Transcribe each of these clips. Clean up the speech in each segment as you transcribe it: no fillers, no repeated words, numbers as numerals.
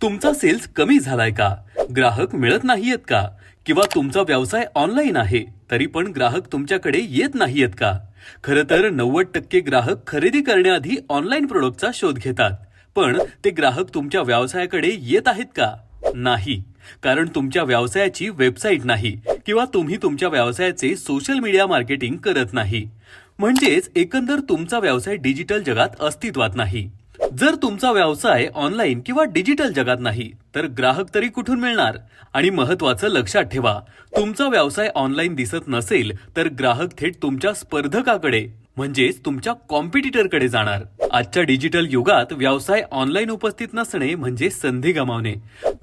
तुमचा सेल्स कमी झालाय का? ग्राहक मिळत नाहीयेत का? किंवा तुमचा व्यवसाय ऑनलाईन आहे तरी पण ग्राहक तुमच्याकडे येत नाहीयेत का? खरं तर 90% ग्राहक खरेदी करण्याआधी ऑनलाईन प्रोडक्टचा शोध घेतात, पण ते ग्राहक तुमच्या व्यवसायाकडे येत आहेत का? नाही, कारण तुमच्या व्यवसायाची वेबसाईट नाही किंवा तुम्ही तुमच्या व्यवसायाचे सोशल मीडिया मार्केटिंग करत नाही. म्हणजेच एकंदर तुमचा व्यवसाय डिजिटल जगात अस्तित्वात नाही. जर तुमचा व्यवसाय ऑनलाईन किंवा डिजिटल जगात नाही तर ग्राहक तरी कुठून मिळणार? आणि महत्त्वाचं लक्षात ठेवा, तुमचा व्यवसाय ऑनलाईन दिसत नसेल तर ग्राहक थेट तुमच्या स्पर्धकाकडे म्हणजेच तुमच्या कॉम्पिटिटरकडे जाणार. आजच्या डिजिटल युगात व्यवसाय ऑनलाईन उपस्थित नसणे म्हणजे संधी गमावणे.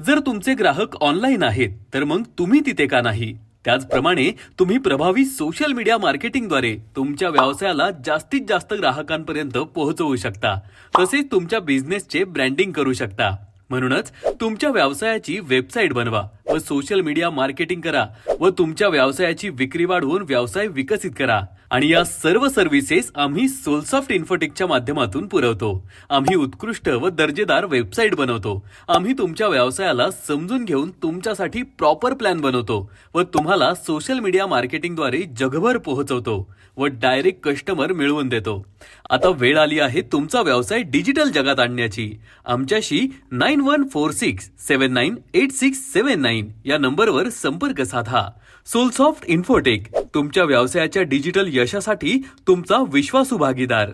जर तुमचे ग्राहक ऑनलाईन आहेत तर मग तुम्ही तिथे का नाही? त्याचप्रमाणे तुम्ही प्रभावी सोशल मीडिया मार्केटिंगद्वारे तुमच्या व्यवसायाला जास्तीत जास्त ग्राहकांपर्यंत पोहोचवू शकता. तसेच तुमच्या बिझनेसचे ब्रँडिंग करू शकता. म्हणूनच तुमच्या व्यवसायाची वेबसाईट बनवा व सोशल मीडिया मार्केटिंग करा व तुमच्या व्यवसायाची विक्री वाढवून व्यवसाय विकसित करा. आणि या सर्व सर्व्हिसेस आम्ही सोलसॉफ्ट इन्फोटेकच्या माध्यमातून पुरवतो. आम्ही उत्कृष्ट व दर्जेदार वेबसाईट बनवतो. आम्ही तुमच्या व्यवसायाला समजून घेऊन तुमच्यासाठी प्रॉपर प्लॅन बनवतो व तुम्हाला सोशल मीडिया मार्केटिंगद्वारे जगभर पोहोचवतो व डायरेक्ट कस्टमर मिळवून देतो. आता वेळ आली आहे तुमचा व्यवसाय डिजिटल जगात आणण्याची. आमच्याशी 9146798679 या नंबरवर संपर्क साधा. सोलसॉफ्ट इन्फोटेक, तुमच्या व्यवसायाच्या डिजिटल यशासाठी तुमचा विश्वासू भागीदार.